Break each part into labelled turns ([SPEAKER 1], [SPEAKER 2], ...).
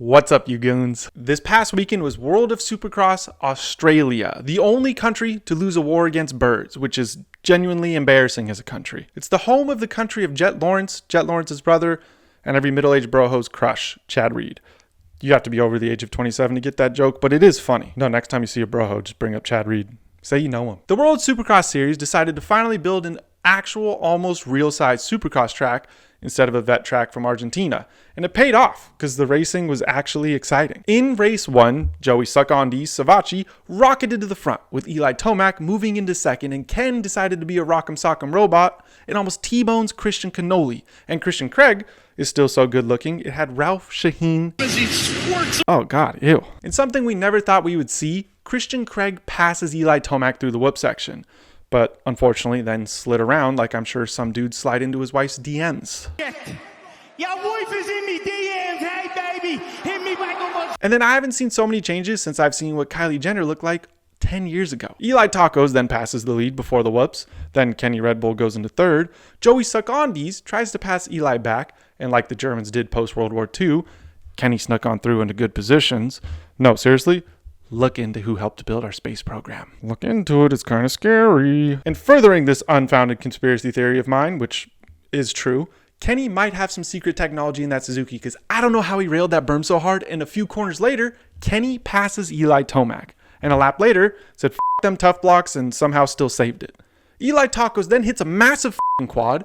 [SPEAKER 1] What's up, you goons? This past weekend was World of Supercross Australia, the only country to lose a war against birds, which is genuinely embarrassing as a country. It's the home of the country of Jet Lawrence's brother, and every middle-aged broho's crush, Chad Reed. You have to be over the age of 27 to get that joke, but it is funny. No, next time you see a broho, just bring up Chad Reed. Say you know him. The World Supercross Series decided to finally build an actual, almost real-size supercross track instead of a vet track from Argentina. And it paid off because the racing was actually exciting. In race 1, Joey Suck-on-D's Savatgy rocketed to the front with Eli Tomac moving into second, and Ken decided to be a rock'em sock'em robot and almost T-bones Christian Cannoli. And Christian Craig is still so good looking, it had Ralph Shaheen. Oh god, ew. And something we never thought we would see, Christian Craig passes Eli Tomac through the whoop section, but unfortunately then slid around like I'm sure some dudes slide into his wife's DMs.
[SPEAKER 2] Your wife is in me DMs, hey baby, hit me back on my...
[SPEAKER 1] And then I haven't seen so many changes since I've seen what Kylie Jenner looked like 10 years ago. Eli Tacos then passes the lead before the whoops, then Kenny Red Bull goes into third, Joey Suck-on-D's tries to pass Eli back, and like the Germans did post-World War II, Kenny snuck on through into good positions. No, seriously? Look into who helped build our space program. Look into it, it's kind of scary. And furthering this unfounded conspiracy theory of mine, which is true, Kenny might have some secret technology in that Suzuki because I don't know how he railed that berm so hard, and a few corners later, Kenny passes Eli Tomac. And a lap later, said f*** them tough blocks and somehow still saved it. Eli Tacos then hits a massive quad.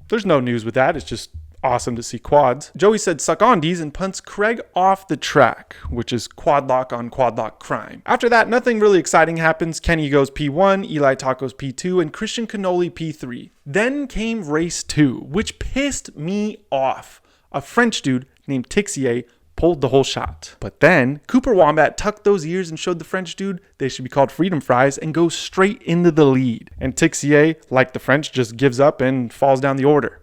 [SPEAKER 1] There's no news with that, it's just awesome to see quads. Joey said Suck-on-D's and punts Craig off the track, which is quad lock on quad lock crime. After that, nothing really exciting happens. Kenny goes P1, Eli Tacos P2, and Christian Cannoli P3. Then came race 2, which pissed me off. A French dude named Tixier pulled the whole shot. But then Cooper Wombat tucked those ears and showed the French dude they should be called freedom fries and goes straight into the lead. And Tixier, like the French, just gives up and falls down the order.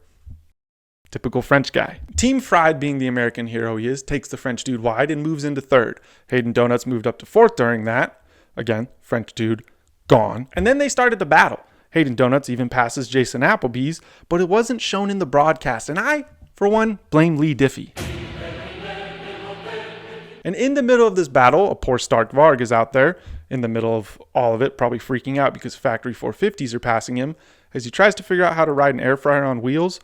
[SPEAKER 1] Typical French guy. Team Fried, being the American hero he is, takes the French dude wide and moves into third. Haiden Donuts moved up to fourth during that. Again, French dude gone. And then they started the battle. Haiden Donuts even passes Jason Applebee's, but it wasn't shown in the broadcast. And I, for one, blame Lee Diffie. And in the middle of this battle, a poor Stark Varg is out there in the middle of all of it, probably freaking out because factory 450s are passing him as he tries to figure out how to ride an air fryer on wheels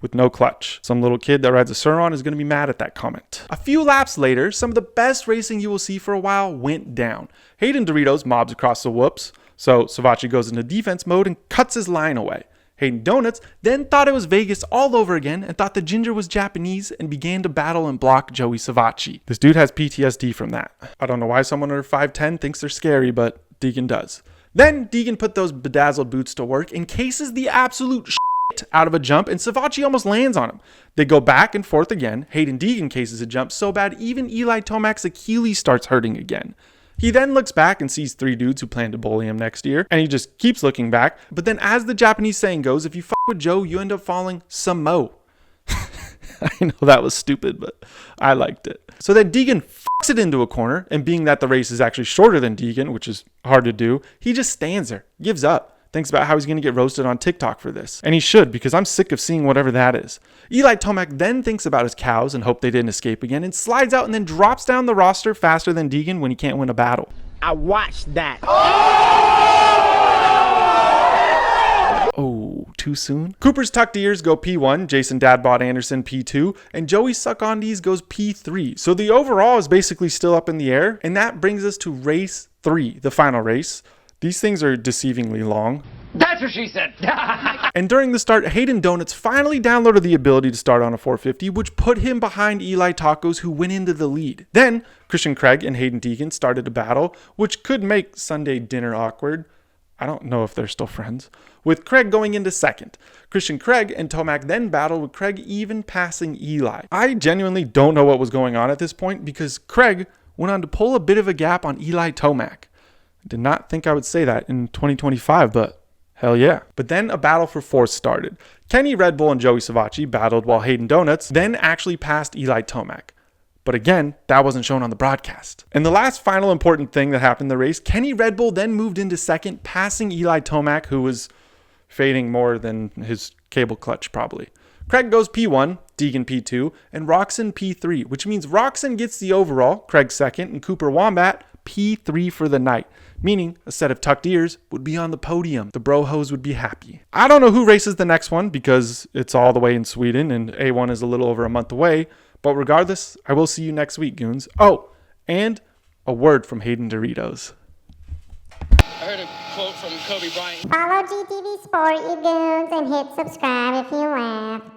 [SPEAKER 1] with no clutch. Some little kid that rides a Suron is going to be mad at that comment. A few laps later, some of the best racing you will see for a while went down. Hayden Doritos mobs across the whoops, so Savatgy goes into defense mode and cuts his line away. Hayden Donuts then thought it was Vegas all over again and thought the ginger was Japanese and began to battle and block Joey Savatgy. This dude has PTSD from that. I don't know why someone under 5'10 thinks they're scary, but Deegan does. Then Deegan put those bedazzled boots to work and cases the absolute out of a jump, and Savatgy almost lands on him. They go back and forth again. Haiden Deegan cases a jump so bad even Eli Tomac's Achilles starts hurting again. He then looks back and sees three dudes who plan to bully him next year, and he just keeps looking back. But then, as the Japanese saying goes, if you fuck with Joe, you end up falling some mo. I know that was stupid, but I liked it. So then Deegan fucks it into a corner, and being that the race is actually shorter than Deegan, which is hard to do, he just stands there, gives up. Thinks about how he's going to get roasted on TikTok for this. And he should, because I'm sick of seeing whatever that is. Eli Tomac then thinks about his cows and hope they didn't escape again and slides out and then drops down the roster faster than Deegan when he can't win a battle.
[SPEAKER 2] I watched that.
[SPEAKER 1] Oh, too soon? Cooper's tucked ears go P1, Jason Dadbot Anderson P2, and Joey Suck-on-D's goes P3. So the overall is basically still up in the air, and that brings us to race 3, the final race. These things are deceivingly long.
[SPEAKER 2] That's what she said.
[SPEAKER 1] And during the start, Hayden Donuts finally downloaded the ability to start on a 450, which put him behind Eli Tacos, who went into the lead. Then, Christian Craig and Haiden Deegan started a battle, which could make Sunday dinner awkward. I don't know if they're still friends. With Craig going into second. Christian Craig and Tomac then battled, with Craig even passing Eli. I genuinely don't know what was going on at this point because Craig went on to pull a bit of a gap on Eli Tomac. Did not think I would say that in 2025, but hell yeah. But then a battle for fourth started. Kenny Red Bull and Joey Savatgy battled while Haiden Donuts then actually passed Eli Tomac. But again, that wasn't shown on the broadcast. And the last final important thing that happened in the race, Kenny Red Bull then moved into second, passing Eli Tomac, who was fading more than his cable clutch probably. Craig goes P1, Deegan P2, and Rockzen P3, which means Rockzen gets the overall, Craig second, and Cooper Wombat P3 for the night, meaning a set of tucked ears would be on the podium. The bro hoes would be happy. I don't know who races the next one because it's all the way in Sweden and A1 is a little over a month away, but regardless, I will see you next week, goons. Oh, and a word from Haiden Doritos.
[SPEAKER 3] I heard a quote from Kobe Bryant.
[SPEAKER 4] Follow GTV Sport, you goons, and hit subscribe if you laugh.